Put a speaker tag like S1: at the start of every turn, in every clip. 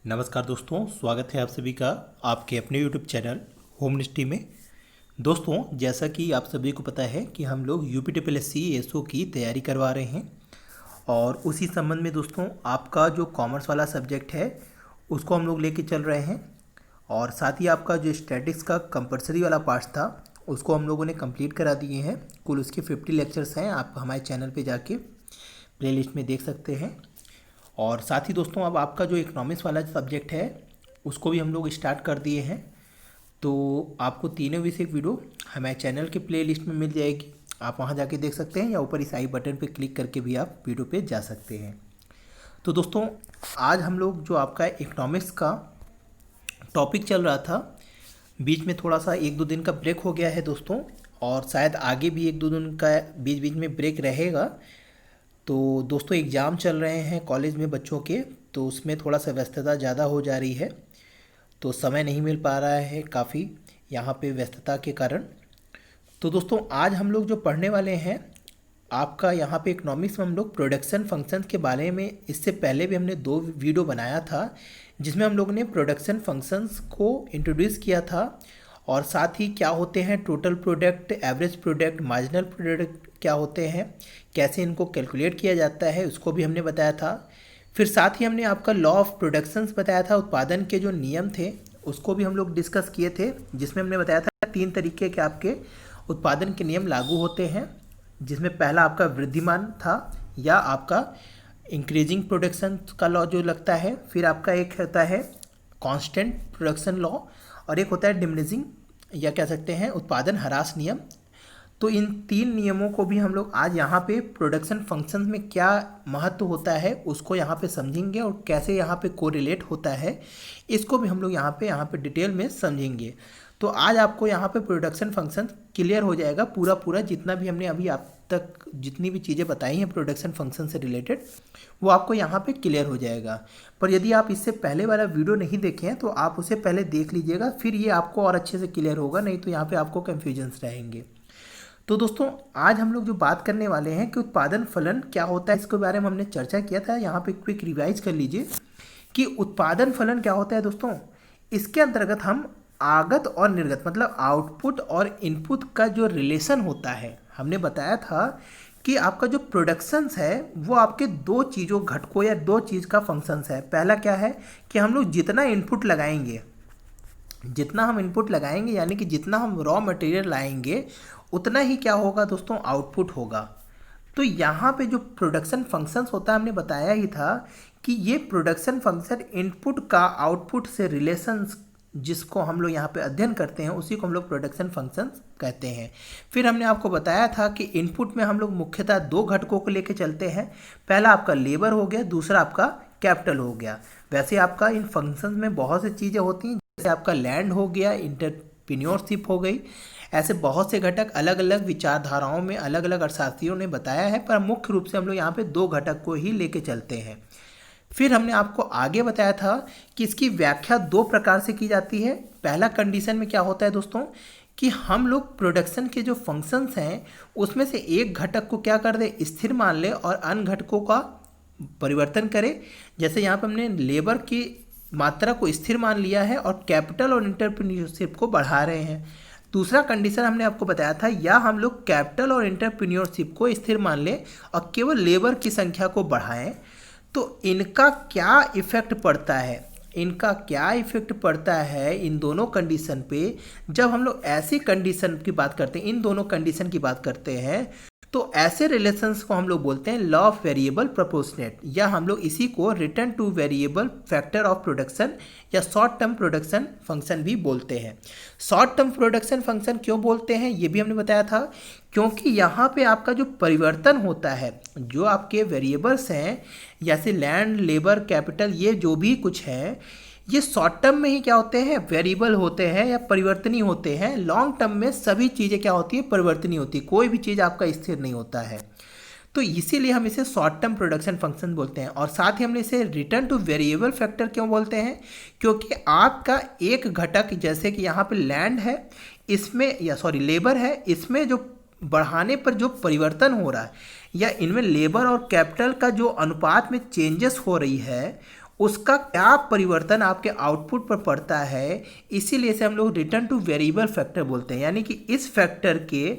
S1: नमस्कार दोस्तों, स्वागत है आप सभी का आपके अपने यूट्यूब चैनल होमनिस्ट्री में। दोस्तों, जैसा कि आप सभी को पता है कि हम लोग यूपीटीपीएससी एसओ की तैयारी करवा रहे हैं और उसी संबंध में दोस्तों आपका जो कॉमर्स वाला सब्जेक्ट है उसको हम लोग लेके चल रहे हैं और साथ ही आपका जो स्टैटिक्स का कंपलसरी वाला पार्ट था उसको हम लोगों ने कंप्लीट करा दिए हैं। कुल उसके 50 लेक्चर्स हैं, आप हमारे चैनल पे जाके प्लेलिस्ट में देख सकते हैं। और साथ ही दोस्तों अब आपका जो इकोनॉमिक्स वाला सब्जेक्ट है उसको भी हम लोग स्टार्ट कर दिए हैं। तो आपको तीनों विषय की वीडियो हमारे चैनल के प्लेलिस्ट में मिल जाएगी, आप वहां जाके देख सकते हैं या ऊपर इस आई बटन पे क्लिक करके भी आप वीडियो पे जा सकते हैं। तो दोस्तों आज हम लोग जो आपका इकोनॉमिक्स का टॉपिक चल रहा था, बीच में थोड़ा सा 1-2 दिन का ब्रेक हो गया है दोस्तों, और शायद आगे भी 1-2 दिन का बीच बीच में ब्रेक रहेगा। तो दोस्तों एग्ज़ाम चल रहे हैं कॉलेज में बच्चों के, तो उसमें थोड़ा सा व्यस्तता ज़्यादा हो जा रही है, तो समय नहीं मिल पा रहा है काफ़ी यहाँ पे व्यस्तता के कारण। तो दोस्तों आज हम लोग जो पढ़ने वाले हैं आपका यहाँ पे इकोनॉमिक्स में हम लोग प्रोडक्शन फंक्शंस के बारे में, इससे पहले भी हमने 2 वीडियो बनाया था जिसमें हम लोग ने प्रोडक्शन फंक्शंस को इंट्रोड्यूस किया था और साथ ही क्या होते हैं total product, average product, marginal product क्या होते हैं, कैसे इनको कैलकुलेट किया जाता है उसको भी हमने बताया था। फिर साथ ही हमने आपका लॉ ऑफ प्रोडक्शंस बताया था, उत्पादन के जो नियम थे उसको भी हम लोग डिस्कस किए थे, जिसमें हमने बताया था 3 तरीके के आपके उत्पादन के नियम लागू होते हैं, जिसमें पहला आपका वृद्धिमान था या आपका इंक्रीजिंग प्रोडक्शन का लॉ जो लगता है, फिर आपका एक होता है कांस्टेंट प्रोडक्शन लॉ और एक होता है डिमिनिशिंग या कह सकते हैं उत्पादन ह्रास नियम। तो इन 3 नियमों को भी हम लोग आज यहाँ पे प्रोडक्शन फंक्शंस में क्या महत्व होता है उसको यहाँ पे समझेंगे और कैसे यहाँ पे कोरिलेट होता है इसको भी हम लोग यहाँ पे डिटेल में समझेंगे। तो आज आपको यहाँ पे प्रोडक्शन फंक्शन क्लियर हो जाएगा, पूरा जितना भी हमने अभी आप तक जितनी भी चीज़ें बताई हैं प्रोडक्शन फंक्शन से रिलेटेड वो आपको यहाँ पे क्लियर हो जाएगा। पर यदि आप इससे पहले वाला वीडियो नहीं देखे हैं तो आप उसे पहले देख लीजिएगा, फिर ये आपको और अच्छे से क्लियर होगा, नहीं तो यहाँ पे आपको कन्फ्यूजन्स रहेंगे। तो दोस्तों आज हम लोग जो बात करने वाले हैं कि उत्पादन फलन क्या होता है, इसके बारे में हमने चर्चा किया था। यहाँ पे क्विक रिवाइज कर लीजिए कि उत्पादन फलन क्या होता है दोस्तों। इसके अंतर्गत हम आगत और निर्गत मतलब आउटपुट और इनपुट का जो रिलेशन होता है, हमने बताया था कि आपका जो प्रोडक्शंस है वो आपके 2 चीज़ों घटकों या 2 चीज़ का फंक्शंस है। पहला क्या है कि हम लोग जितना इनपुट लगाएंगे, यानी कि जितना हम रॉ मटेरियल लाएंगे उतना ही क्या होगा दोस्तों, आउटपुट होगा। तो यहाँ पे जो प्रोडक्शन फंक्शंस होता है हमने बताया ही था कि ये प्रोडक्शन फंक्शन इनपुट का आउटपुट से रिलेशंस जिसको हम लोग यहाँ पे अध्ययन करते हैं उसी को हम लोग प्रोडक्शन फंक्शंस कहते हैं। फिर हमने आपको बताया था कि इनपुट में हम लोग मुख्यतः 2 घटकों को लेके चलते हैं, पहला आपका लेबर हो गया, दूसरा आपका कैपिटल हो गया। वैसे आपका इन फंक्शंस में बहुत सी चीज़ें होती हैं, जैसे आपका लैंड हो गया, एंटरप्रेन्योरशिप हो गई, ऐसे बहुत से घटक अलग अलग विचारधाराओं में अलग अलग अर्थशास्त्रियों ने बताया है, पर मुख्य रूप से हम लोग यहाँ पे 2 घटक को ही लेके चलते हैं। फिर हमने आपको आगे बताया था कि इसकी व्याख्या 2 प्रकार से की जाती है। पहला कंडीशन में क्या होता है दोस्तों कि हम लोग प्रोडक्शन के जो फंक्शंस हैं उसमें से एक घटक को क्या कर दे, स्थिर मान ले और अन्य घटकों का परिवर्तन करें। जैसे यहाँ पर हमने लेबर की मात्रा को स्थिर मान लिया है और कैपिटल और एंटरप्रेन्योरशिप को बढ़ा रहे हैं। दूसरा कंडीशन हमने आपको बताया था, या हम लोग कैपिटल और एंटरप्रेन्योरशिप को स्थिर मान लें और केवल लेबर की संख्या को बढ़ाएं। तो इनका क्या इफेक्ट पड़ता है इन दोनों कंडीशन पे। जब हम लोग ऐसी कंडीशन की बात करते हैं, इन दोनों कंडीशन की बात करते हैं, तो ऐसे रिलेशंस को हम लोग बोलते हैं लॉ ऑफ वेरिएबल प्रोपोर्शनेट, या हम लोग इसी को return two variable factor of production या शॉर्ट टर्म प्रोडक्शन फंक्शन भी बोलते हैं। शॉर्ट टर्म प्रोडक्शन फंक्शन क्यों बोलते हैं ये भी हमने बताया था, क्योंकि यहाँ पे आपका जो परिवर्तन होता है, जो आपके वेरिएबल्स हैं जैसे लैंड, लेबर, कैपिटल, ये जो भी कुछ है ये शॉर्ट टर्म में ही क्या होते हैं, वेरिएबल होते हैं या परिवर्तनीय होते हैं। लॉन्ग टर्म में सभी चीज़ें क्या होती है, परिवर्तनीय होती है, कोई भी चीज़ आपका स्थिर नहीं होता है। तो इसीलिए हम इसे शॉर्ट टर्म प्रोडक्शन फंक्शन बोलते हैं। और साथ ही हमने इसे रिटर्न टू वेरिएबल फैक्टर क्यों बोलते हैं, क्योंकि आपका एक घटक जैसे कि यहाँ पे लैंड है, इसमें लेबर है, इसमें जो बढ़ाने पर जो परिवर्तन हो रहा है या इनमें लेबर और कैपिटल का जो अनुपात में चेंजेस हो रही है उसका क्या परिवर्तन आपके आउटपुट पर पड़ता है, इसीलिए इसे हम लोग रिटर्न टू वेरिएबल फैक्टर बोलते हैं। यानी कि इस फैक्टर के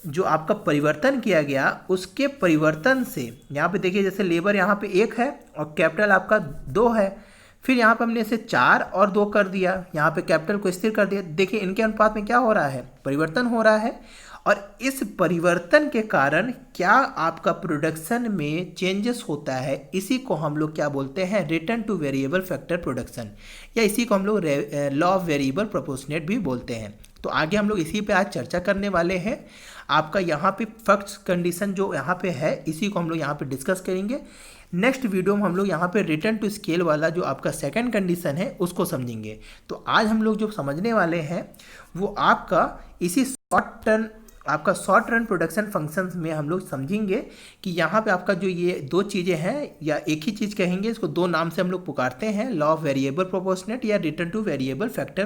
S1: जो आपका परिवर्तन किया गया उसके परिवर्तन से, यहाँ पे देखिए जैसे लेबर यहाँ पे 1 है और कैपिटल आपका 2 है, फिर यहाँ पे हमने इसे 4 और 2 कर दिया, यहाँ पे कैपिटल को स्थिर कर दिया। देखिए इनके अनुपात में क्या हो रहा है, परिवर्तन हो रहा है। और इस परिवर्तन के कारण क्या आपका प्रोडक्शन में चेंजेस होता है, इसी को हम लोग क्या बोलते हैं, return two variable factor production, या इसी को हम लोग लॉ ऑफ वेरिएबल प्रोपोर्शनेट भी बोलते हैं। तो आगे हम लोग इसी पे आज चर्चा करने वाले हैं। आपका यहाँ पे फर्स्ट कंडीशन जो यहाँ पे है इसी को हम लोग यहाँ पे डिस्कस करेंगे। नेक्स्ट वीडियो में हम लोग यहाँ पे रिटर्न टू स्केल वाला जो आपका सेकंड कंडीशन है उसको समझेंगे। तो आज हम लोग जो समझने वाले हैं वो आपका इसी शॉर्ट रन प्रोडक्शन फंक्शंस में हम लोग समझेंगे कि यहाँ पे आपका जो ये दो चीज़ें हैं या एक ही चीज़ कहेंगे, इसको दो नाम से हम लोग पुकारते हैं, लॉ ऑफ वेरिएबल प्रोपोर्शनेट या return two variable factor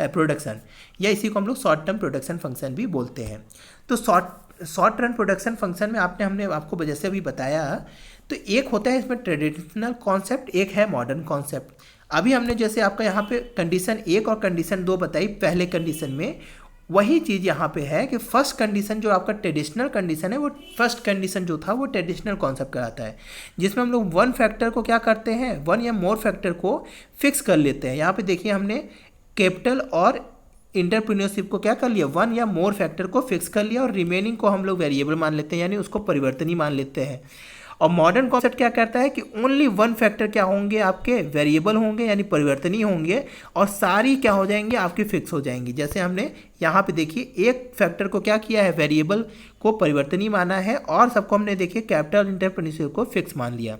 S1: production, या इसी को हम लोग शॉर्ट टर्म प्रोडक्शन फंक्शन भी बोलते हैं। तो शॉर्ट रन प्रोडक्शन फंक्शन में हमने आपको जैसे अभी बताया, तो एक होता है इसमें ट्रेडिशनल कॉन्सेप्ट, एक है मॉडर्न कॉन्सेप्ट। अभी हमने जैसे आपका यहाँ पे कंडीशन 1 और कंडीशन 2 बताई, पहले कंडीशन में वही चीज़ यहाँ पे है कि फर्स्ट कंडीशन जो आपका ट्रेडिशनल कंडीशन है, वो फर्स्ट कंडीशन जो था वो ट्रेडिशनल कॉन्सेप्ट कहलाता है, जिसमें हम लोग वन फैक्टर को क्या करते हैं, वन या मोर फैक्टर को फिक्स कर लेते हैं। यहाँ पे देखिए हमने कैपिटल और इंटरप्रेन्योरशिप को क्या कर लिया, वन या मोर फैक्टर को फिक्स कर लिया, और रिमेनिंग को हम लोग वेरिएबल मान लेते हैं, यानी उसको परिवर्तनीय मान लेते हैं। और मॉडर्न कॉन्सेप्ट क्या करता है कि ओनली वन फैक्टर क्या होंगे, आपके वेरिएबल होंगे यानी परिवर्तनीय होंगे, और सारी क्या हो जाएंगे, आपकी फिक्स हो जाएंगी। जैसे हमने यहाँ पे देखिए एक फैक्टर को क्या किया है, वेरिएबल को परिवर्तनीय माना है, और सबको हमने देखिए कैपिटल इंटरप्रेन्योरशिप को फिक्स मान लिया।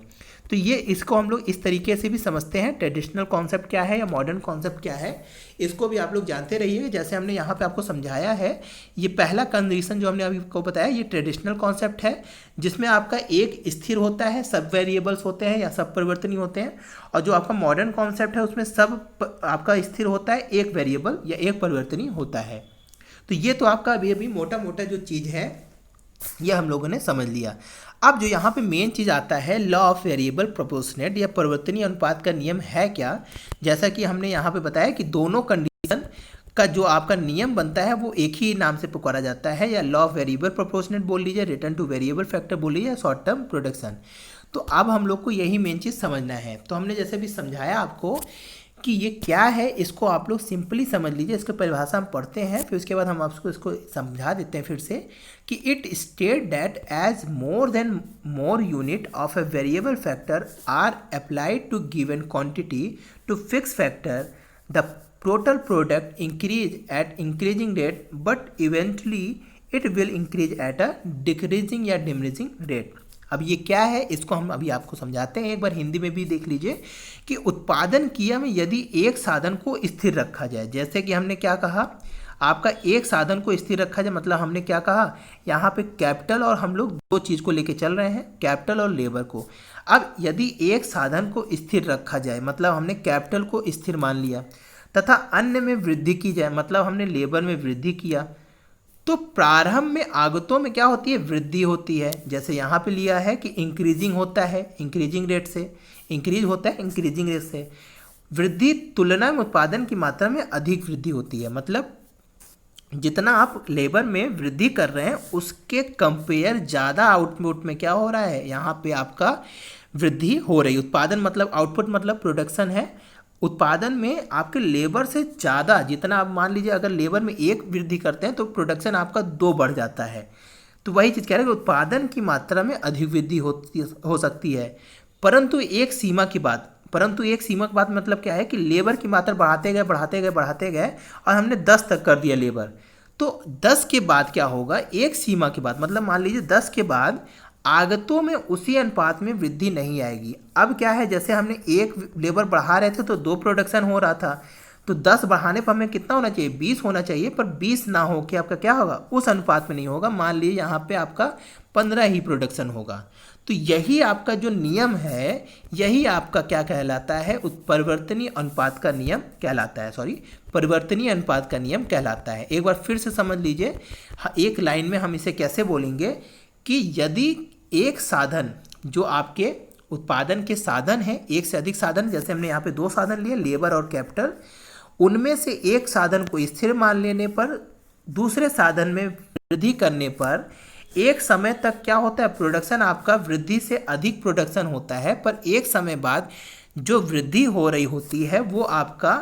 S1: तो ये इसको हम लोग इस तरीके से भी समझते हैं, ट्रेडिशनल कॉन्सेप्ट क्या है या मॉडर्न कॉन्सेप्ट क्या है, इसको भी आप लोग जानते रहिए। जैसे हमने यहाँ पे आपको समझाया है, ये पहला कंडीशन जो हमने अभी आपको बताया, ये ट्रेडिशनल कॉन्सेप्ट है, जिसमें आपका एक स्थिर होता है, सब वेरिएबल्स होते हैं या सब परिवर्तनीय होते हैं। और जो आपका मॉडर्न कॉन्सेप्ट है उसमें सब आपका स्थिर होता है, एक वेरिएबल या एक परिवर्तनीय होता है। तो ये तो आपका अभी मोटा मोटा जो चीज़ है ये हम लोगों ने समझ लिया। अब जो यहाँ पे मेन चीज़ आता है, लॉ ऑफ वेरिएबल प्रोपोर्शनेट या परिवर्तनीय अनुपात का नियम है क्या। जैसा कि हमने यहाँ पे बताया कि दोनों कंडीशन का जो आपका नियम बनता है वो एक ही नाम से पुकारा जाता है, या लॉ ऑफ वेरिएबल प्रोपोर्शनेट बोल लीजिए, रिटर्न टू वेरिएबल फैक्टर बोल लीजिए, या शॉर्ट टर्म प्रोडक्शन। तो अब हम लोग को यही मेन चीज़ समझना है। तो हमने जैसे भी समझाया आपको कि ये क्या है, इसको आप लोग सिंपली समझ लीजिए। इसकी परिभाषा हम पढ़ते हैं, फिर उसके बाद हम आपको इसको समझा देते हैं फिर से, कि it state that as more than more unit of a variable factor are applied to given quantity to fix factor, the total product increase at increasing rate, but eventually it will increase at a decreasing या diminishing rate. अब ये क्या है, इसको हम अभी आपको समझाते हैं। एक बार हिंदी में भी देख लीजिए कि उत्पादन क्रिया में यदि एक साधन को स्थिर रखा जाए, जैसे कि हमने क्या कहा, आपका एक साधन को स्थिर रखा जाए, मतलब हमने क्या कहा, यहाँ पे कैपिटल और हम लोग दो चीज़ को लेके चल रहे हैं, कैपिटल और लेबर को। अब यदि एक साधन को स्थिर रखा जाए, मतलब हमने कैपिटल को स्थिर मान लिया, तथा अन्य में वृद्धि की जाए, मतलब हमने लेबर में वृद्धि किया, तो प्रारंभ में आगतों में क्या होती है, वृद्धि होती है। जैसे यहाँ पे लिया है कि इंक्रीजिंग होता है, इंक्रीजिंग रेट से, इंक्रीज होता है इंक्रीजिंग रेट से। वृद्धि तुलना में उत्पादन की मात्रा में अधिक वृद्धि होती है, मतलब जितना आप लेबर में वृद्धि कर रहे हैं उसके कंपेयर ज़्यादा आउटपुट में क्या हो रहा है, यहाँ पे आपका वृद्धि हो रही। उत्पादन मतलब आउटपुट मतलब प्रोडक्शन है, उत्पादन में आपके लेबर से ज़्यादा, जितना आप मान लीजिए अगर लेबर में 1 वृद्धि करते हैं तो प्रोडक्शन आपका 2 बढ़ जाता है। तो वही चीज़ कह रहे हैं कि उत्पादन की मात्रा में अधिक वृद्धि हो सकती है, परंतु एक सीमा की बात। मतलब क्या है कि लेबर की मात्रा बढ़ाते गए और हमने 10 तक कर दिया लेबर। तो 10 के बाद क्या होगा, एक सीमा के बाद, मतलब मान लीजिए 10 के बाद आगतों में उसी अनुपात में वृद्धि नहीं आएगी। अब क्या है, जैसे हमने 1 लेबर बढ़ा रहे थे तो 2 प्रोडक्शन हो रहा था, तो 10 बढ़ाने पर हमें कितना होना चाहिए, 20 होना चाहिए, पर 20 ना हो के आपका क्या होगा, उस अनुपात में नहीं होगा। मान लीजिए यहाँ पे आपका 15 ही प्रोडक्शन होगा। तो यही आपका जो नियम है, यही आपका क्या कहलाता है, परिवर्तनीय अनुपात का नियम कहलाता है। परिवर्तनीय अनुपात का नियम कहलाता है। एक बार फिर से समझ लीजिए, एक लाइन में हम इसे कैसे बोलेंगे कि यदि एक साधन जो आपके उत्पादन के साधन हैं, एक से अधिक साधन, जैसे हमने यहाँ पे 2 साधन लिए, लेबर और कैपिटल, उनमें से एक साधन को स्थिर मान लेने पर दूसरे साधन में वृद्धि करने पर एक समय तक क्या होता है, प्रोडक्शन आपका वृद्धि से अधिक प्रोडक्शन होता है, पर एक समय बाद जो वृद्धि हो रही होती है वो आपका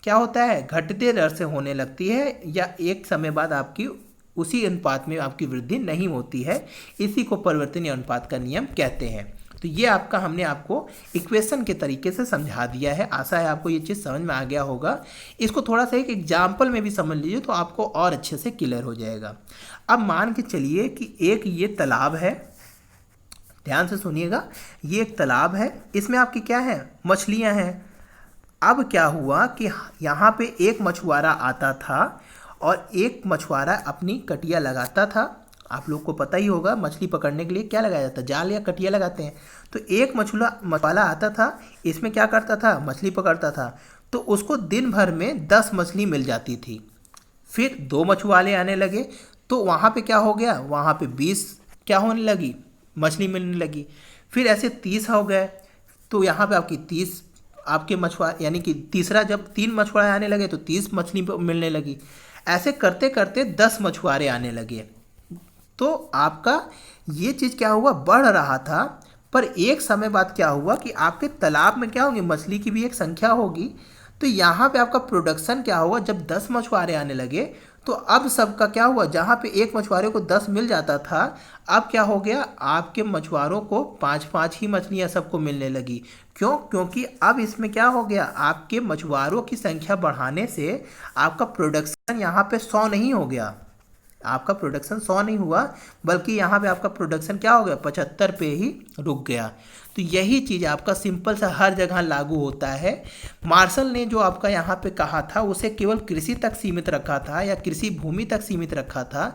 S1: क्या होता है, घटते दर से होने लगती है, या एक समय बाद आपकी उसी अनुपात में आपकी वृद्धि नहीं होती है। इसी को परिवर्तनीय अनुपात का नियम कहते हैं। तो ये आपका हमने आपको इक्वेशन के तरीके से समझा दिया है। आशा है आपको ये चीज़ समझ में आ गया होगा। इसको थोड़ा सा एक एग्जाम्पल में भी समझ लीजिए तो आपको और अच्छे से क्लियर हो जाएगा। अब मान के चलिए कि एक ये तालाब है, ध्यान से सुनिएगा, ये एक तालाब है, इसमें आपकी क्या है, मछलियाँ हैं। अब क्या हुआ कि यहाँ पे एक मछुआरा आता था और एक मछुआरा अपनी कटिया लगाता था। आप लोग को पता ही होगा मछली पकड़ने के लिए क्या लगाया जाता है, जाल या कटिया लगाते हैं। तो एक मछुआरा आता था, इसमें क्या करता था, मछली पकड़ता था, तो उसको दिन भर में 10 मछली मिल जाती थी। फिर 2 मछुआरे आने लगे तो वहाँ पे क्या हो गया, वहाँ पे 20 क्या होने लगी, मछली मिलने लगी। फिर ऐसे 30 हो गए तो यहाँ पे आपकी 30 आपके मछुआरे, यानी कि तीसरा जब 3 मछुआरे आने लगे तो 30 मछली मिलने लगी। ऐसे करते करते 10 मछुआरे आने लगे। तो आपका ये चीज़ क्या हुआ, बढ़ रहा था, पर एक समय बाद क्या हुआ कि आपके तालाब में क्या होगी, मछली की भी एक संख्या होगी। तो यहाँ पे आपका प्रोडक्शन क्या हुआ, जब 10 मछुआरे आने लगे तो अब सबका क्या हुआ, जहाँ पे एक मछुआरे को 10 मिल जाता था, अब क्या हो गया, आपके मछुआरों को 5-5 ही मछलियाँ सबको मिलने लगी। क्यों, क्योंकि अब इसमें क्या हो गया, आपके मछुआरों की संख्या बढ़ाने से आपका प्रोडक्शन यहाँ पे 100 नहीं हो गया, आपका प्रोडक्शन 100 नहीं हुआ, बल्कि यहाँ पे आपका प्रोडक्शन क्या हो गया, 75 पे ही रुक गया। तो यही चीज़ आपका सिंपल सा हर जगह लागू होता है। मार्शल ने जो आपका यहाँ पे कहा था उसे केवल कृषि तक सीमित रखा था या कृषि भूमि तक सीमित रखा था,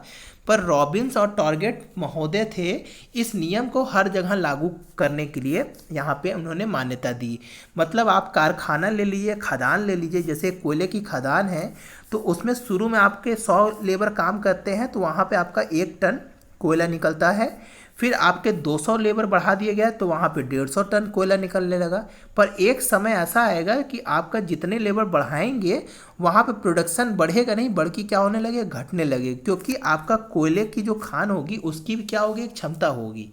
S1: पर रॉबिन्स और टॉर्गेट महोदय थे इस नियम को हर जगह लागू करने के लिए यहाँ पे उन्होंने मान्यता दी। मतलब आप कारखाना ले लीजिए, खदान ले लीजिए, जैसे कोयले की खदान है तो उसमें शुरू में आपके 100 लेबर काम करते हैं तो वहाँ पे आपका 1 टन कोयला निकलता है। फिर आपके 200 लेबर बढ़ा दिए गए तो वहाँ पे 150 टन कोयला निकलने लगा। पर एक समय ऐसा आएगा कि आपका जितने लेबर बढ़ाएंगे वहाँ पे प्रोडक्शन बढ़ेगा नहीं, बल्कि क्या होने लगे, घटने लगे, क्योंकि आपका कोयले की जो खान होगी उसकी भी क्या होगी, एक क्षमता होगी।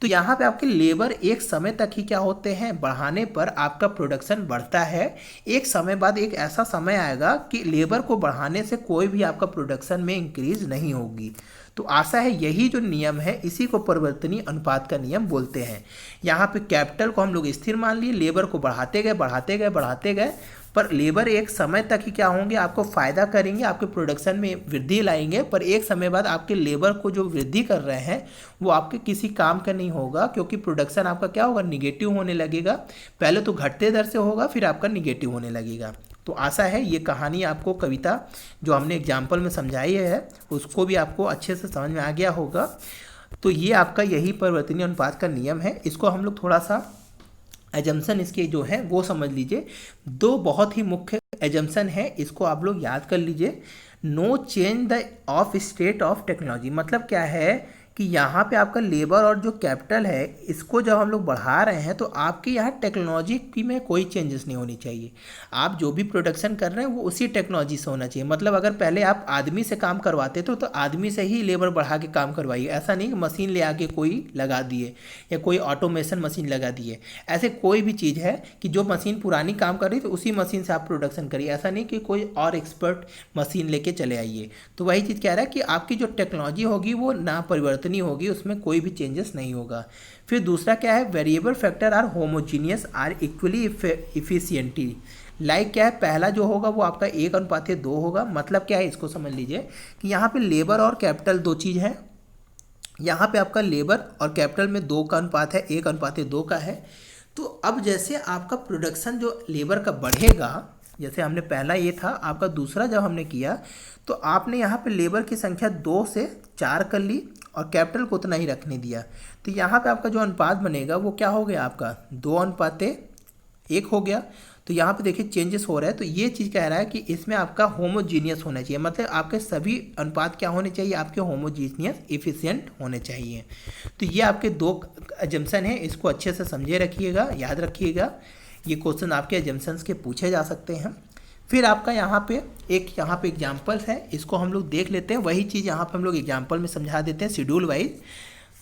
S1: तो यहाँ पे आपके लेबर एक समय तक ही क्या होते हैं, बढ़ाने पर आपका प्रोडक्शन बढ़ता है। एक समय बाद एक ऐसा समय आएगा कि लेबर को बढ़ाने से कोई भी आपका प्रोडक्शन में इंक्रीज नहीं होगी। तो आशा है यही जो नियम है इसी को परिवर्तनीय अनुपात का नियम बोलते हैं। यहाँ पे कैपिटल को हम लोग स्थिर मान लिए, लेबर को बढ़ाते गए बढ़ाते गए बढ़ाते गए, पर लेबर एक समय तक ही क्या होंगे, आपको फ़ायदा करेंगे, आपके प्रोडक्शन में वृद्धि लाएंगे, पर एक समय बाद आपके लेबर को जो वृद्धि कर रहे हैं वो आपके किसी काम का नहीं होगा, क्योंकि प्रोडक्शन आपका क्या होगा, निगेटिव होने लगेगा। पहले तो घटते दर से होगा, फिर आपका निगेटिव होने लगेगा। तो आशा है ये कहानी आपको, कविता जो हमने एग्जाम्पल में समझाई है उसको भी आपको अच्छे से समझ में आ गया होगा। तो ये आपका यही परिवर्तनीय अनुपात का नियम है। इसको हम लोग थोड़ा सा एजम्पशन इसके जो है वो समझ लीजिए। 2 बहुत ही मुख्य एजम्पशन है, इसको आप लोग याद कर लीजिए। No change the of state of technology, मतलब क्या है कि यहाँ पे आपका लेबर और जो कैपिटल है इसको जब हम लोग बढ़ा रहे हैं तो आपके यहाँ टेक्नोलॉजी की में कोई चेंजेस नहीं होनी चाहिए। आप जो भी प्रोडक्शन कर रहे हैं वो उसी टेक्नोलॉजी से होना चाहिए। मतलब अगर पहले आप आदमी से काम करवाते थे तो आदमी से ही लेबर बढ़ा के काम करवाइए, ऐसा नहीं कि मशीन ले आके कोई लगा दिए या कोई ऑटोमेशन मशीन लगा दिए। ऐसे कोई भी चीज़ है कि जो मशीन पुरानी काम कर रही थी उसी मशीन से आप प्रोडक्शन करिए, ऐसा नहीं कि कोई और एक्सपर्ट मशीन लेके चले आइए। तो वही चीज़ कह रहा है कि आपकी जो टेक्नोलॉजी होगी वो ना परिवर्तनीय होगी, उसमें कोई भी चेंजेस नहीं होगा। फिर दूसरा क्या है, variable factor are homogeneous are equally efficiently. Like क्या है, पहला जो होगा वो आपका 1:2 होगा। मतलब क्या है, इसको समझ लीजिए कि यहाँ पे लेबर और कैपिटल 2 चीज़ है। यहाँ पे आपका लेबर और कैपिटल में 2 का अनुपात है, 1:2 का है। तो अब जैसे आपका प्रोडक्शन जो लेबर का बढ़ेगा, जैसे हमने पहला ये था, आपका दूसरा जब हमने किया तो आपने यहाँ पे लेबर की संख्या 2 से 4 कर ली और कैपिटल को उतना ही रखने दिया। तो यहाँ पे आपका जो अनुपात बनेगा वो क्या हो गया, आपका 2:1 हो गया। तो यहाँ पे देखिए चेंजेस हो रहा है। तो ये चीज़ कह रहा है कि इसमें आपका होमोजीनियस होना चाहिए, मतलब आपके सभी अनुपात क्या होने चाहिए, आपके होमोजीनियस इफिशियंट होने चाहिए। तो ये आपके दो एजम्पशन है, इसको अच्छे से समझे रखिएगा, याद रखिएगा। ये क्वेश्चन आपके एजम्पशंस के पूछे जा सकते हैं। फिर आपका यहाँ पे एग्जाम्पल्स है, इसको हम लोग देख लेते हैं। वही चीज़ यहाँ पे हम लोग एग्जाम्पल में समझा देते हैं शेड्यूल वाइज।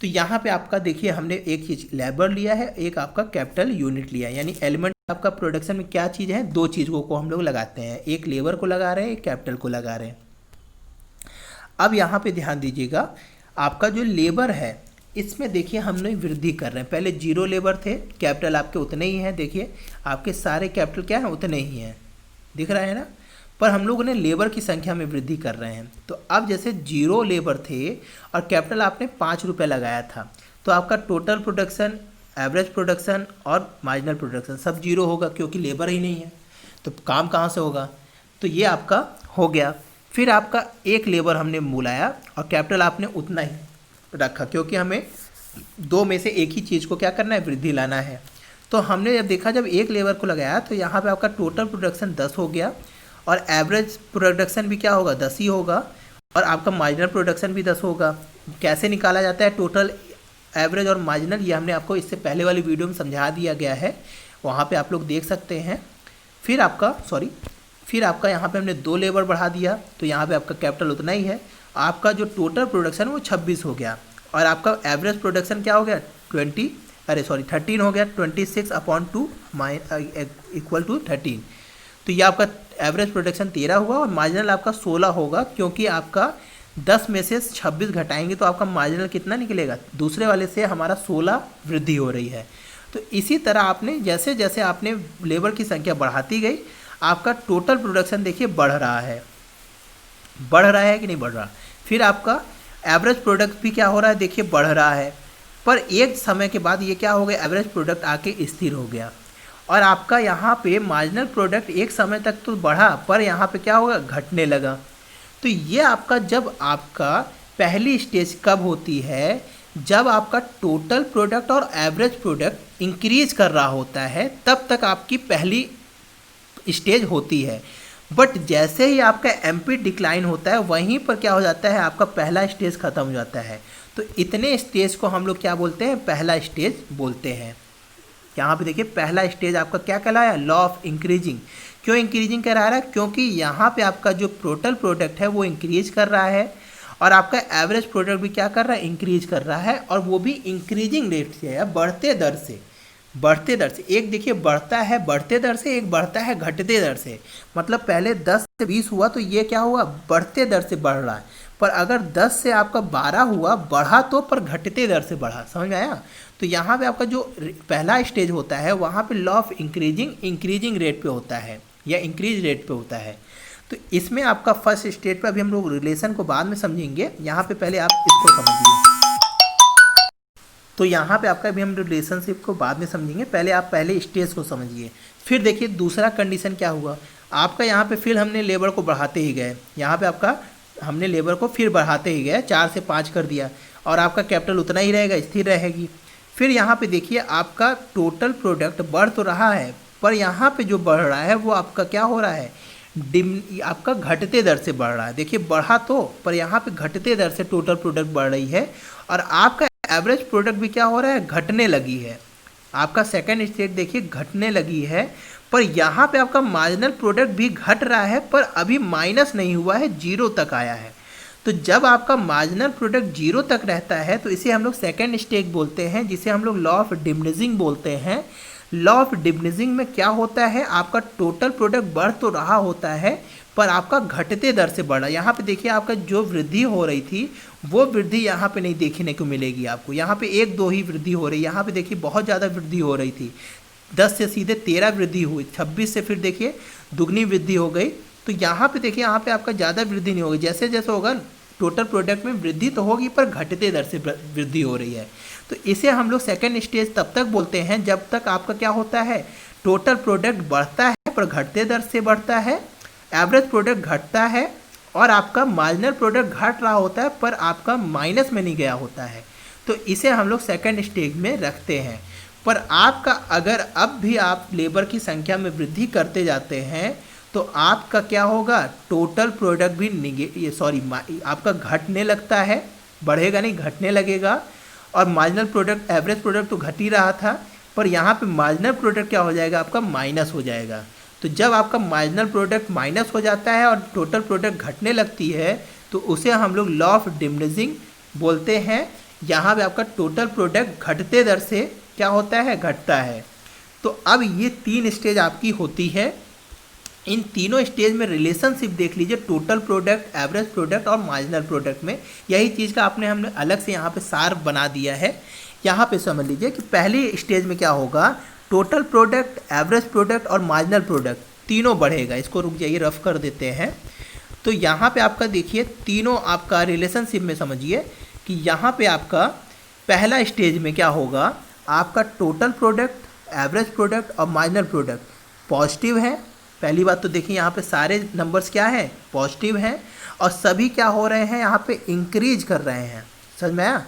S1: तो यहाँ पे आपका देखिए हमने एक चीज़ लेबर लिया है, एक आपका कैपिटल यूनिट लिया है, यानी एलिमेंट आपका प्रोडक्शन में क्या चीज़ है, दो चीज़ों को हम लोग लगाते हैं, एक लेबर को लगा रहे हैं, एक कैपिटल को लगा रहे हैं। अब यहाँ पे ध्यान दीजिएगा, आपका जो लेबर है इसमें देखिए हम लोग वृद्धि कर रहे हैं। पहले 0 लेबर थे, कैपिटल आपके उतने ही हैं, देखिए आपके सारे कैपिटल क्या हैं, उतने ही हैं, दिख रहा है ना। पर हम लोगों ने लेबर की संख्या में वृद्धि कर रहे हैं। तो अब जैसे 0 लेबर थे और कैपिटल आपने 5 रुपये लगाया था, तो आपका टोटल प्रोडक्शन, एवरेज प्रोडक्शन और मार्जिनल प्रोडक्शन सब 0 होगा, क्योंकि लेबर ही नहीं है, तो काम कहाँ से होगा। तो ये आपका हो गया। फिर आपका एक लेबर हमने बुलाया और कैपिटल आपने उतना ही रखा, क्योंकि हमें दो में से एक ही चीज़ को क्या करना है, वृद्धि लाना है। तो हमने जब देखा, जब एक लेबर को लगाया तो यहाँ पे आपका टोटल प्रोडक्शन 10 हो गया और एवरेज प्रोडक्शन भी क्या होगा, 10 ही होगा, और आपका मार्जिनल प्रोडक्शन भी 10 होगा। कैसे निकाला जाता है टोटल, एवरेज और मार्जिनल, ये हमने आपको इससे पहले वाली वीडियो में समझा दिया गया है, वहाँ पे आप लोग देख सकते हैं। फिर आपका यहाँ पे हमने 2 लेबर बढ़ा दिया, तो यहाँ पे आपका कैपिटल उतना ही है। आपका जो टोटल प्रोडक्शन वो 26 हो गया और आपका एवरेज प्रोडक्शन क्या हो गया, 13 हो गया, 26/2 इक्वल टू 13। तो ये आपका एवरेज प्रोडक्शन 13 हुआ और मार्जिनल आपका 16 होगा, क्योंकि आपका 10 में से 26 घटाएंगे तो आपका मार्जिनल कितना निकलेगा, दूसरे वाले से हमारा 16 वृद्धि हो रही है। तो इसी तरह आपने जैसे जैसे आपने लेबर की संख्या बढ़ाती गई, आपका टोटल प्रोडक्शन देखिए बढ़ रहा है कि नहीं बढ़ रहा। फिर आपका एवरेज प्रोडक्ट भी क्या हो रहा है, देखिए बढ़ रहा है। पर एक समय के बाद ये क्या हो गया, एवरेज प्रोडक्ट आके स्थिर हो गया और आपका यहाँ पे मार्जिनल प्रोडक्ट एक समय तक तो बढ़ा, पर यहाँ पे क्या होगा, घटने लगा। तो ये आपका, जब आपका पहली स्टेज कब होती है, जब आपका टोटल प्रोडक्ट और एवरेज प्रोडक्ट इंक्रीज कर रहा होता है, तब तक आपकी पहली स्टेज होती है। बट जैसे ही आपका एमपी डिक्लाइन होता है, वहीं पर क्या हो जाता है, आपका पहला स्टेज खत्म हो जाता है। तो इतने स्टेज को हम लोग क्या बोलते हैं, पहला स्टेज बोलते हैं। यहाँ पे देखिए पहला स्टेज आपका क्या कहलाया, लॉ ऑफ इंक्रीजिंग। क्यों इंक्रीजिंग करा रहा है, क्योंकि यहाँ पे आपका जो टोटल प्रोडक्ट है वो इंक्रीज कर रहा है और आपका एवरेज प्रोडक्ट भी क्या कर रहा है, इंक्रीज कर रहा है, और वो भी इंक्रीजिंग रेट से है, बढ़ते दर से। एक देखिए बढ़ता है बढ़ते दर से, एक बढ़ता है घटते दर से। मतलब पहले 10 से 20 हुआ तो ये क्या हुआ, बढ़ते दर से बढ़ रहा है। पर अगर 10 से आपका 12 हुआ, बढ़ा तो, पर घटते दर से बढ़ा। समझ में आया। तो यहाँ पे आपका जो पहला स्टेज होता है, वहाँ पे लॉ ऑफ इंक्रीजिंग रेट पे होता है या इंक्रीज रेट पे होता है। तो इसमें आपका फर्स्ट स्टेज पे, अभी हम लोग रिलेशन को बाद में समझेंगे, यहाँ पे पहले आप इसको समझिए। तो यहाँ पे आपका भी हम रिलेशनशिप को बाद में समझेंगे, पहले आप पहले स्टेज को समझिए। फिर देखिए दूसरा कंडीशन क्या हुआ, आपका यहाँ पे फिर हमने लेबर को बढ़ाते ही गए, यहाँ पे आपका हमने लेबर को फिर बढ़ाते ही गए, 4 से 5 कर दिया, और आपका कैपिटल उतना ही रहेगा, स्थिर रहेगी। फिर यहाँ पे देखिए आपका टोटल प्रोडक्ट बढ़ तो रहा है, पर यहाँ पे जो बढ़ रहा है वो आपका क्या हो रहा है, आपका घटते दर से बढ़ रहा है। देखिए बढ़ा तो, पर यहाँ पे घटते दर से टोटल प्रोडक्ट बढ़ रही है, और आपका एवरेज प्रोडक्ट भी क्या हो रहा है, घटने लगी है। आपका सेकंड स्टेज देखिए घटने लगी है, पर यहाँ पे आपका मार्जिनल प्रोडक्ट भी घट रहा है, पर अभी माइनस नहीं हुआ है, 0 तक आया है। तो जब आपका मार्जिनल प्रोडक्ट 0 तक रहता है, तो इसे हम लोग सेकंड स्टेज बोलते हैं, जिसे हम लोग लॉ ऑफ डिमिनिशिंग बोलते हैं। लॉ ऑफ डिमिनिशिंग में क्या होता है, आपका टोटल प्रोडक्ट बढ़ तो रहा होता है, पर आपका घटते दर से बढ़ा। यहाँ पे देखिए आपका जो वृद्धि हो रही थी, वो वृद्धि यहाँ पे नहीं देखने को मिलेगी आपको। यहाँ पे 1-2 ही वृद्धि हो रही है। यहाँ पे देखिए बहुत ज़्यादा वृद्धि हो रही थी, 10 से सीधे 13 वृद्धि हुई, 26 से फिर देखिए दुगनी वृद्धि हो गई। तो यहाँ पे देखिए, यहाँ पे आपका ज़्यादा वृद्धि नहीं होगी। जैसे जैसे होगा टोटल प्रोडक्ट में वृद्धि तो होगी, पर घटते दर से वृद्धि हो रही है। तो इसे हम लोग सेकेंड स्टेज तब तक बोलते हैं जब तक आपका क्या होता है, टोटल प्रोडक्ट बढ़ता है पर घटते दर से बढ़ता है, एवरेज प्रोडक्ट घटता है, और आपका मार्जिनल प्रोडक्ट घट रहा होता है पर आपका माइनस में नहीं गया होता है। तो इसे हम लोग सेकंड स्टेज में रखते हैं। पर आपका अगर अब भी आप लेबर की संख्या में वृद्धि करते जाते हैं तो आपका क्या होगा, टोटल प्रोडक्ट भी आपका घटने लगता है, बढ़ेगा नहीं घटने लगेगा। और मार्जिनल प्रोडक्ट, एवरेज प्रोडक्ट तो घट ही रहा था, पर यहाँ पे मार्जिनल प्रोडक्ट क्या हो जाएगा, आपका माइनस हो जाएगा। तो जब आपका मार्जिनल प्रोडक्ट माइनस हो जाता है और टोटल प्रोडक्ट घटने लगती है तो उसे हम लोग लॉ ऑफ डिमिनिशिंग बोलते हैं। यहाँ पे आपका टोटल प्रोडक्ट घटते दर से क्या होता है, घटता है। तो अब ये 3 स्टेज आपकी होती है। इन तीनों स्टेज में रिलेशनशिप देख लीजिए, टोटल प्रोडक्ट, एवरेज प्रोडक्ट और मार्जिनल प्रोडक्ट में। यही चीज़ का हमने अलग से यहाँ पे सार बना दिया है। यहाँ पे समझ लीजिए कि पहली स्टेज में क्या होगा, टोटल प्रोडक्ट, एवरेज प्रोडक्ट और मार्जिनल प्रोडक्ट तीनों बढ़ेगा। इसको रुक जाइए, रफ कर देते हैं। तो यहाँ पे आपका देखिए तीनों आपका रिलेशनशिप में समझिए कि यहाँ पे आपका पहला स्टेज में क्या होगा, आपका टोटल प्रोडक्ट, एवरेज प्रोडक्ट और मार्जिनल प्रोडक्ट पॉजिटिव है। पहली बात तो देखिए यहाँ पे सारे नंबर्स क्या हैं, पॉजिटिव हैं और सभी क्या हो रहे हैं, यहाँ पे इंक्रीज कर रहे हैं। समझ में आया?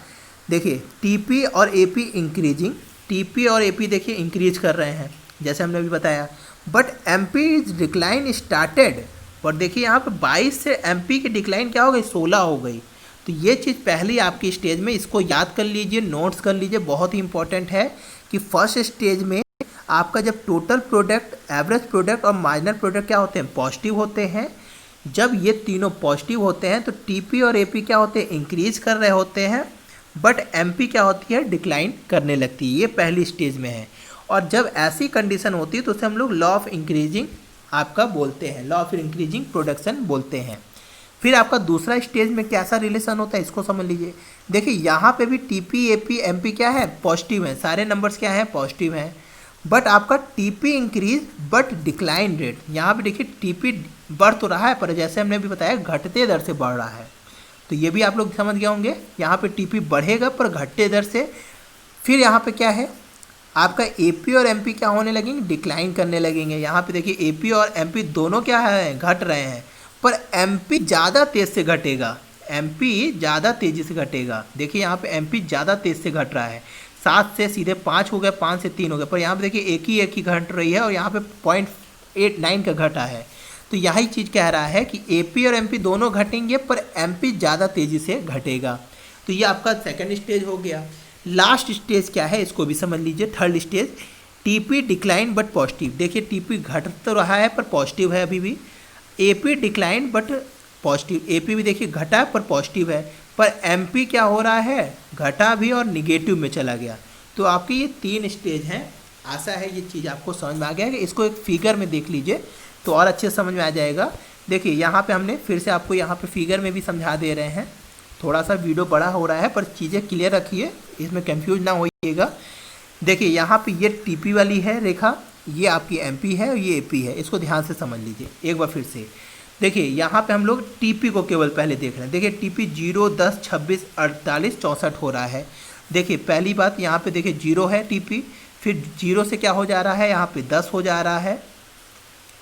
S1: देखिए टीपी और एपी इंक्रीजिंग, टीपी और एपी देखिए इंक्रीज कर रहे हैं जैसे हमने अभी बताया। But MP is decline started, और देखिए यहाँ पे 22 से एमपी की डिक्लाइन क्या हो गई, 16 हो गई। तो ये चीज़ पहली आपकी स्टेज में, इसको याद कर लीजिए, नोट्स कर लीजिए, बहुत ही इंपॉर्टेंट है कि फर्स्ट स्टेज में आपका जब टोटल प्रोडक्ट, एवरेज प्रोडक्ट और मार्जिनल प्रोडक्ट क्या होते हैं, पॉजिटिव होते हैं। जब ये तीनों पॉजिटिव होते हैं तो टीपी और एपी क्या होते हैं, इंक्रीज कर रहे होते हैं। बट एमपी क्या होती है, डिक्लाइन करने लगती है। ये पहली स्टेज में है। और जब ऐसी कंडीशन होती है तो उसे हम लोग लॉ ऑफ इंक्रीजिंग आपका बोलते हैं, लॉ ऑफ इंक्रीजिंग प्रोडक्शन बोलते हैं। फिर आपका दूसरा स्टेज में कैसा रिलेशन होता है, इसको समझ लीजिए। देखिए यहाँ पे भी टीपी, एपी, एमपी क्या है, पॉजिटिव है, सारे नंबर्स क्या हैं, पॉजिटिव हैं। बट आपका TP increase but decline rate, यहाँ पे देखिए टीपी बढ़ तो रहा है पर जैसे हमने भी बताया घटते दर से बढ़ रहा है। तो ये भी आप लोग समझ गए होंगे, यहाँ पे टीपी बढ़ेगा पर घटते दर से। फिर यहाँ पे क्या है, आपका एपी और एमपी क्या होने लगेंगे, डिक्लाइन करने लगेंगे। यहाँ पे देखिए एपी और एमपी दोनों क्या है, घट रहे हैं, पर एमपी ज़्यादा तेज़ से घटेगा, एमपी ज़्यादा तेज़ी से घटेगा। देखिए यहाँ पे एमपी ज़्यादा तेज़ से घट रहा है, 7 से सीधे 5 हो गया, 5 से 3 हो गया, पर यहाँ पे देखिए एक ही घट रही है और यहाँ पे 0.89 का घटा है। तो यही चीज़ कह रहा है कि एपी और एमपी दोनों घटेंगे पर एमपी ज़्यादा तेज़ी से घटेगा। तो ये आपका सेकंड स्टेज हो गया। लास्ट स्टेज क्या है, इसको भी समझ लीजिए, third stage, TP decline but positive. देखिए टीपी घट तो रहा है पर पॉजिटिव है अभी भी। AP decline but positive, AP भी देखिए घटा है पर पॉजिटिव है, पर एमपी क्या हो रहा है, घटा भी और निगेटिव में चला गया। तो आपके ये 3 स्टेज हैं। आशा है ये चीज़ आपको समझ में आ गया है। इसको एक फिगर में देख लीजिए तो और अच्छे से समझ में आ जाएगा। देखिए यहाँ पे हमने फिर से आपको यहाँ पे फिगर में भी समझा दे रहे हैं। थोड़ा सा वीडियो बड़ा हो रहा है पर चीज़ें क्लियर रखिए, इसमें कंफ्यूज ना होइएगा। देखिए यहाँ पे ये टीपी वाली है रेखा, ये आपकी एमपी है और ये एपी है। इसको ध्यान से समझ लीजिए एक बार फिर से। देखिए यहाँ पे हम लोग टीपी को केवल पहले देख रहे हैं। देखिए टीपी 0, 10, 26, 48, 64 हो रहा है। देखिए पहली बात यहाँ पे देखिए 0 है टीपी, फिर 0 से क्या हो जा रहा है, यहाँ पे 10 हो जा रहा है।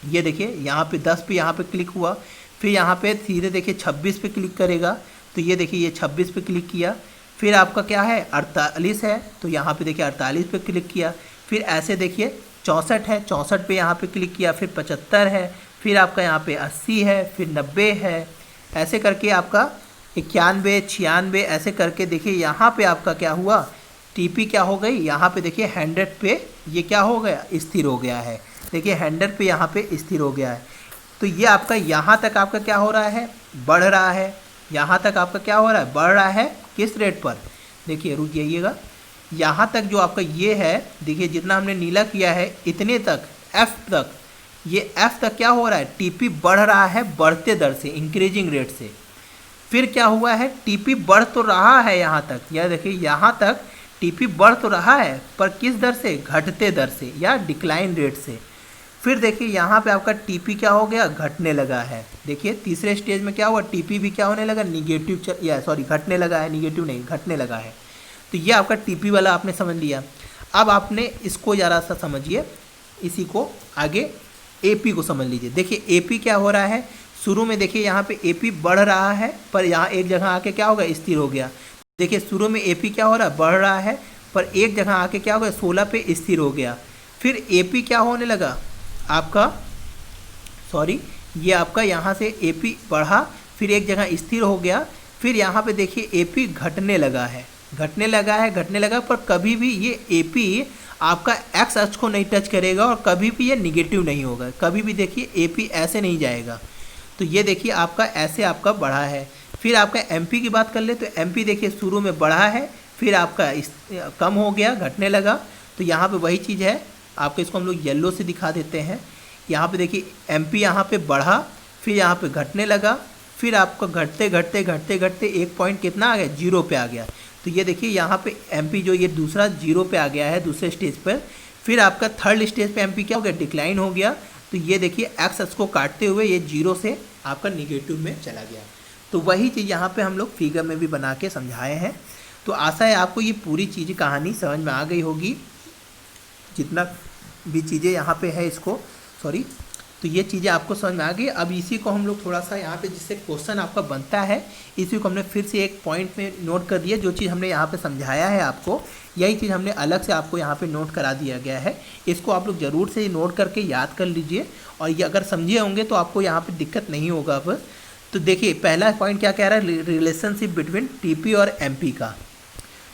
S1: ये देखिए यहाँ पे 10 पे यहाँ पे क्लिक हुआ, फिर यहाँ पे सीधे देखिए 26 पे क्लिक करेगा तो ये देखिए ये 26 पे क्लिक किया। फिर आपका क्या है 48 है तो यहाँ पे देखिए 48 पे क्लिक किया। फिर ऐसे देखिए 64 है, 64 पे यहाँ पे क्लिक किया। फिर 75 है, फिर आपका यहाँ पे 80 है, फिर 90 है, ऐसे करके आपका 91, 96 ऐसे करके देखिए यहाँ पे आपका क्या हुआ, टीपी क्या हो गई, यहाँ पे देखिए 100 पे ये क्या हो गया, स्थिर हो गया है। देखिए 100 पे यहाँ पे स्थिर हो गया है। तो ये आपका यहाँ तक आपका क्या हो रहा है, बढ़ रहा है। यहाँ तक आपका क्या हो रहा है, बढ़ रहा है। किस रेट पर, देखिए रुक जाइएगा, यहाँ तक जो आपका ये है, देखिए जितना हमने नीला किया है इतने तक, एफ तक, ये एफ तक क्या हो रहा है, टीपी बढ़ रहा है बढ़ते दर से, इंक्रीजिंग रेट से। फिर क्या हुआ है, टीपी बढ़ तो रहा है यहाँ तक, या देखिए यहाँ तक टीपी बढ़ तो रहा है पर किस दर से, घटते दर से या डिक्लाइन रेट से। फिर देखिए यहाँ पे आपका टीपी क्या हो गया, घटने लगा है। देखिए तीसरे स्टेज में क्या हुआ, टीपी भी क्या होने लगा, निगेटिव, या सॉरी घटने लगा है, निगेटिव नहीं घटने लगा है। तो ये आपका टीपी वाला आपने समझ लिया। अब आपने इसको ज़रा सा समझिए, इसी को आगे एपी को समझ लीजिए। देखिए एपी क्या हो रहा है, शुरू में देखिए यहाँ पे एपी बढ़ रहा है पर यहाँ एक जगह आके क्या होगा, स्थिर हो गया। देखिए शुरू में एपी क्या हो रहा है, बढ़ रहा है पर एक जगह आके क्या हो गया 16 पे स्थिर हो गया। फिर एपी क्या होने लगा आपका, सॉरी ये आपका यहाँ से एपी बढ़ा, फिर एक जगह स्थिर हो गया, फिर यहाँ पे देखिए एपी घटने लगा है, घटने लगा, पर कभी भी ये एपी आपका एक्स अक्ष को नहीं टच करेगा और कभी भी ये निगेटिव नहीं होगा। कभी भी देखिए एपी ऐसे नहीं जाएगा। तो ये देखिए आपका ऐसे आपका बढ़ा है। फिर आपका एमपी की बात कर ले तो एमपी देखिए शुरू में बढ़ा है, फिर आपका कम हो गया, घटने लगा। तो यहाँ पे वही चीज़ है, आपको इसको हम लोग येलो से दिखा देते हैं। यहाँ पे देखिए एमपी यहाँ पे बढ़ा, फिर यहाँ पे घटने लगा, फिर आपको घटते घटते एक पॉइंट कितना आ गया, 0 पे आ गया। तो ये देखिए यहाँ पे एमपी जो ये दूसरा 0 पे आ गया है दूसरे स्टेज पर। फिर आपका थर्ड स्टेज पे एमपी क्या हो गया, डिक्लाइन हो गया। तो ये देखिए एक्स अक्ष को काटते हुए ये 0 से आपका निगेटिव में चला गया। तो वही चीज़ यहाँ पे हम लोग फिगर में भी बना के समझाए हैं। तो आशा है आपको ये पूरी चीज़ कहानी समझ में आ गई होगी, जितना भी चीज़ें यहाँ पे है इसको, सॉरी, तो ये चीज़ें आपको समझ में आ गई। अब इसी को हम लोग थोड़ा सा यहाँ पे जिससे क्वेश्चन आपका बनता है, इसी को हमने फिर से एक पॉइंट में नोट कर दिया। जो चीज़ हमने यहाँ पे समझाया है आपको, यही चीज़ हमने अलग से आपको यहाँ पे नोट करा दिया गया है। इसको आप लोग ज़रूर से नोट करके याद कर लीजिए, और ये अगर समझे होंगे तो आपको यहाँ पर दिक्कत नहीं होगा। अब तो देखिए पहला पॉइंट क्या कह रहा है, रिलेशनशिप बिटवीन टीपी और एमपी का।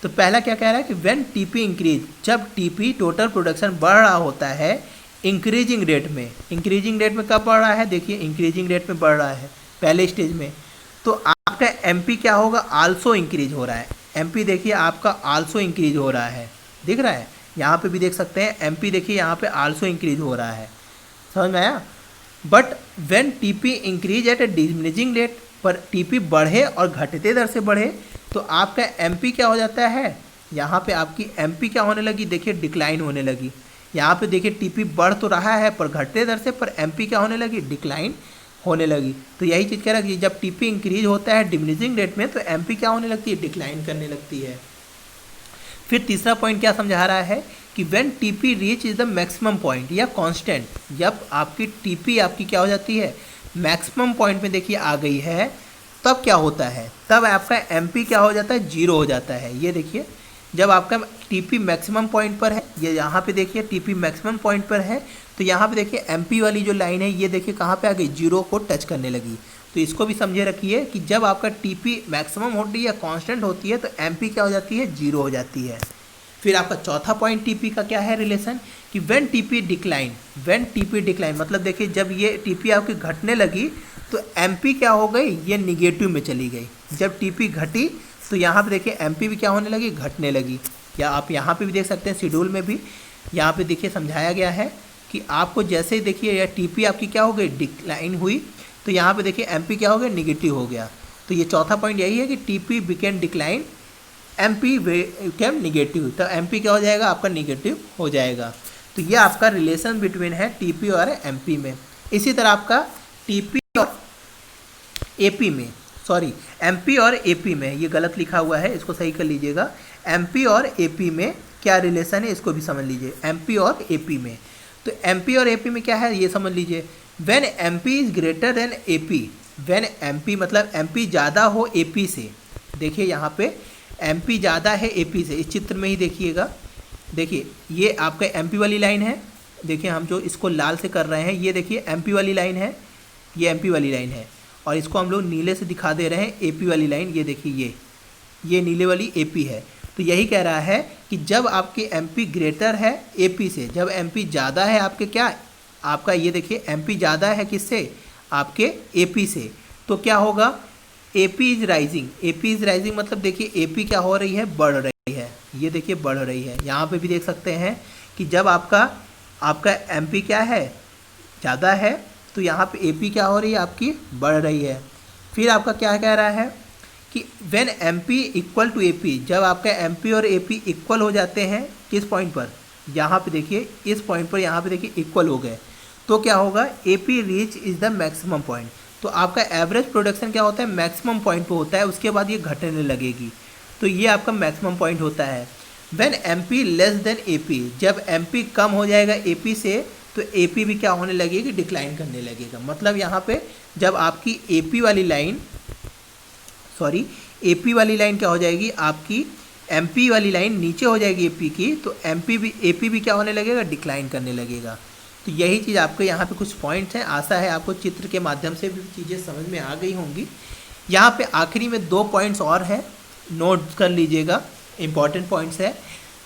S1: तो पहला क्या कह रहा है कि व्हेन टीपी इंक्रीज, जब टीपी टोटल प्रोडक्शन बढ़ रहा होता है इंक्रीजिंग रेट में। इंक्रीजिंग रेट में कब बढ़ रहा है, देखिए इंक्रीजिंग रेट में बढ़ रहा है पहले स्टेज में। तो आपका एमपी क्या होगा, आल्सो इंक्रीज हो रहा है। एमपी देखिए आपका आल्सो इंक्रीज हो रहा है, दिख रहा है, यहाँ पे भी देख सकते हैं एमपी देखिए यहाँ पे आल्सो इंक्रीज हो रहा है, समझ में आया। But when TP increase at A diminishing rate, पर टीपी बढ़े और घटते दर से बढ़े तो आपका एमपी क्या हो जाता है, यहाँ पे आपकी एमपी क्या होने लगी, देखिए डिक्लाइन होने लगी। यहाँ पे देखिए टीपी बढ़ तो रहा है पर घटते दर से, पर एमपी क्या होने लगी, डिक्लाइन होने लगी। तो यही चीज़ कह रहा है कि जब टीपी इंक्रीज होता है डिमिनिशिंग रेट में तो एमपी क्या होने लगती है, डिक्लाइन करने लगती है। फिर तीसरा पॉइंट क्या समझा रहा है कि when TP reach is the maximum point या कांस्टेंट, जब आपकी टीपी आपकी क्या हो जाती है, मैक्सिमम पॉइंट में देखिए आ गई है, तब क्या होता है, तब आपका एमपी क्या हो जाता है, 0 हो जाता है। ये देखिए जब आपका टीपी मैक्सिमम पॉइंट पर है, ये यहाँ पे देखिए टीपी मैक्सिमम पॉइंट पर है, तो यहाँ पे देखिए एमपी वाली जो लाइन है ये देखिए कहाँ पे आ गई, 0 को टच करने लगी। तो इसको भी समझे रखिए कि जब आपका टीपी मैक्सिमम होती है या कांस्टेंट होती है तो एमपी क्या हो जाती है, 0 हो जाती है। फिर आपका चौथा पॉइंट टीपी का क्या है रिलेशन, कि when TP decline, when TP decline मतलब देखिए जब ये टीपी आपकी घटने लगी तो एमपी क्या हो गई, ये निगेटिव में चली गई। जब टीपी घटी तो यहाँ पे देखिए एमपी भी क्या होने लगी, घटने लगी। या आप यहाँ पे भी देख सकते हैं शेड्यूल में भी यहाँ पे देखिए समझाया गया है कि आपको जैसे ही देखिए या टीपी आपकी क्या हो गई, डिक्लाइन हुई, तो यहाँ पे देखिए एमपी क्या हो गया, निगेटिव हो गया। तो ये चौथा पॉइंट यही है कि TP became decline, MP became negative, तो एमपी क्या हो जाएगा, आपका निगेटिव हो जाएगा। तो ये आपका रिलेशन बिटवीन है टीपी और एमपी में। इसी तरह आपका टीपी और एपी में, सॉरी एमपी और एपी में, ये गलत लिखा हुआ है, इसको सही कर लीजिएगा। एमपी और एपी में क्या रिलेशन है इसको भी समझ लीजिए, एमपी और एपी में। तो एमपी और एपी में क्या है ये समझ लीजिए, when MP is greater than AP, when MP मतलब एमपी ज़्यादा हो एपी से। देखिए यहाँ पे एमपी ज़्यादा है एपी से, इस चित्र में ही देखिएगा, देखिए ये आपका एमपी वाली लाइन है, देखिए हम जो इसको लाल से कर रहे हैं ये देखिए एमपी वाली लाइन है, ये एमपी वाली लाइन है, और इसको हम लोग नीले से दिखा दे रहे हैं एपी वाली लाइन, ये देखिए ये नीले वाली एपी है। तो यही कह रहा है कि जब आपके एमपी ग्रेटर है एपी से, जब एमपी ज़्यादा है आपके क्या, आपका ये देखिए एमपी ज़्यादा है किससे, आपके एपी से, तो क्या होगा, AP is rising. AP is rising मतलब देखिए एपी क्या हो रही है, बढ़ रही है, ये देखिए बढ़ रही है। यहाँ पे भी देख सकते हैं कि जब आपका एमपी क्या है, ज़्यादा है, तो यहाँ पे एपी क्या हो रही है, आपकी बढ़ रही है। फिर आपका क्या कह रहा है कि when MP equal to AP, जब आपका एमपी और एपी इक्वल हो जाते हैं किस पॉइंट पर, यहाँ पे देखिए इस पॉइंट पर, यहाँ पे देखिए इक्वल हो गए, तो क्या होगा, AP reach is the maximum point. तो आपका एवरेज प्रोडक्शन क्या होता है, मैक्सिमम पॉइंट पे होता है, उसके बाद ये घटने लगेगी, तो ये आपका मैक्सिमम पॉइंट होता है। When MP less than AP, जब एमपी कम हो जाएगा एपी से तो एपी भी क्या होने लगेगी, डिक्लाइन करने लगेगा। मतलब यहाँ पे जब आपकी एपी वाली लाइन क्या हो जाएगी, आपकी एमपी वाली लाइन नीचे हो जाएगी एपी की, तो एपी भी क्या होने लगेगा, डिक्लाइन करने लगेगा। तो यही चीज़ आपके यहाँ पे कुछ पॉइंट्स हैं, आशा है आपको चित्र के माध्यम से भी चीज़ें समझ में आ गई होंगी। यहाँ पे आखिरी में 2 पॉइंट्स और हैं, नोट कर लीजिएगा, इंपॉर्टेंट पॉइंट्स है।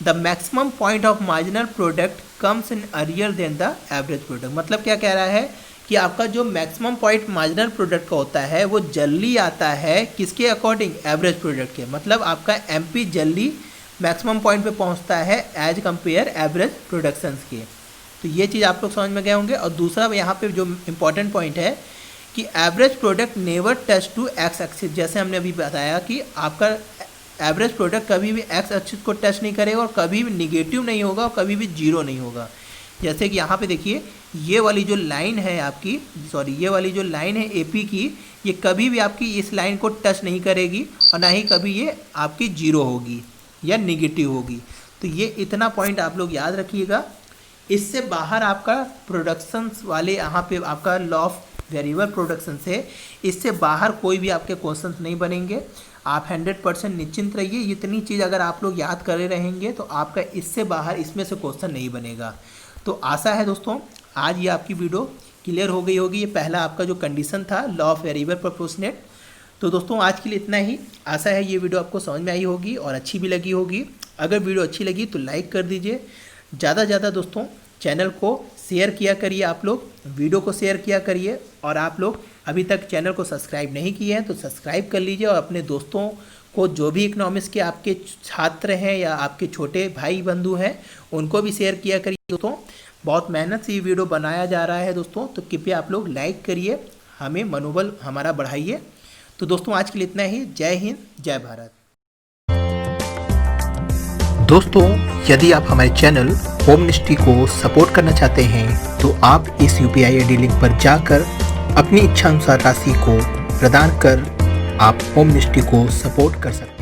S1: The maximum point of marginal product comes in earlier than the average product. मतलब क्या कह रहा है कि आपका जो मैक्सिमम पॉइंट मार्जिनल प्रोडक्ट का होता है वो जल्दी आता है किसके अकॉर्डिंग, एवरेज प्रोडक्ट के। मतलब आपका एमपी जल्दी मैक्सिमम पॉइंट पे पहुंचता है एज कंपेयर एवरेज प्रोडक्शंस के। तो ये चीज़ आप लोग समझ में गए होंगे। और दूसरा यहाँ पे जो इम्पोर्टेंट पॉइंट है कि average product never touch to X axis. जैसे हमने अभी बताया कि आपका एवरेज प्रोडक्ट कभी भी एक्स एक्सिस को टच नहीं करेगा और कभी भी निगेटिव नहीं होगा और कभी भी जीरो नहीं होगा। जैसे कि यहाँ पे देखिए ये वाली जो लाइन है आपकी, ये वाली जो लाइन है एपी की, ये कभी भी आपकी इस लाइन को टच नहीं करेगी और ना ही कभी ये आपकी जीरो होगी या निगेटिव होगी। तो ये इतना पॉइंट आप लोग याद रखिएगा। इससे बाहर आपका प्रोडक्शंस वाले यहाँ पे आपका लॉ ऑफ वेरिएबल प्रोडक्शन से इससे बाहर कोई भी आपके क्वेश्चंस नहीं बनेंगे। आप 100% निश्चिंत रहिए। इतनी चीज़ अगर आप लोग याद करे रहेंगे तो आपका इससे बाहर इसमें से क्वेश्चन नहीं बनेगा। तो आशा है दोस्तों आज ये आपकी वीडियो क्लियर हो गई होगी। ये पहला आपका जो कंडीशन था लॉ ऑफ वेरिएबल प्रोपोर्शनेट। तो दोस्तों आज के लिए इतना ही। आशा है ये वीडियो आपको समझ में आई होगी और अच्छी भी लगी होगी। अगर वीडियो अच्छी लगी तो लाइक कर दीजिए। ज़्यादा से ज़्यादा दोस्तों चैनल को शेयर किया करिए, आप लोग वीडियो को शेयर किया करिए। और आप लोग अभी तक चैनल को सब्सक्राइब नहीं किए हैं तो सब्सक्राइब कर लीजिए और अपने दोस्तों को, जो भी इकोनॉमिक्स के आपके छात्र हैं या आपके छोटे भाई बंधु हैं, उनको भी शेयर किया करिए दोस्तों। बहुत मेहनत से ये वीडियो बनाया जा रहा है दोस्तों, तो कृपया आप लोग लाइक करिए, हमें मनोबल हमारा बढ़ाइए। तो दोस्तों आज के लिए इतना ही। जय हिंद, जय भारत। दोस्तों यदि आप हमारे चैनल होमनिस्ट्री को सपोर्ट करना चाहते हैं तो आप इस UPI ID लिंक पर जाकर अपनी इच्छा अनुसार राशि को प्रदान कर आप होमनिस्ट्री को सपोर्ट कर सकते हैं।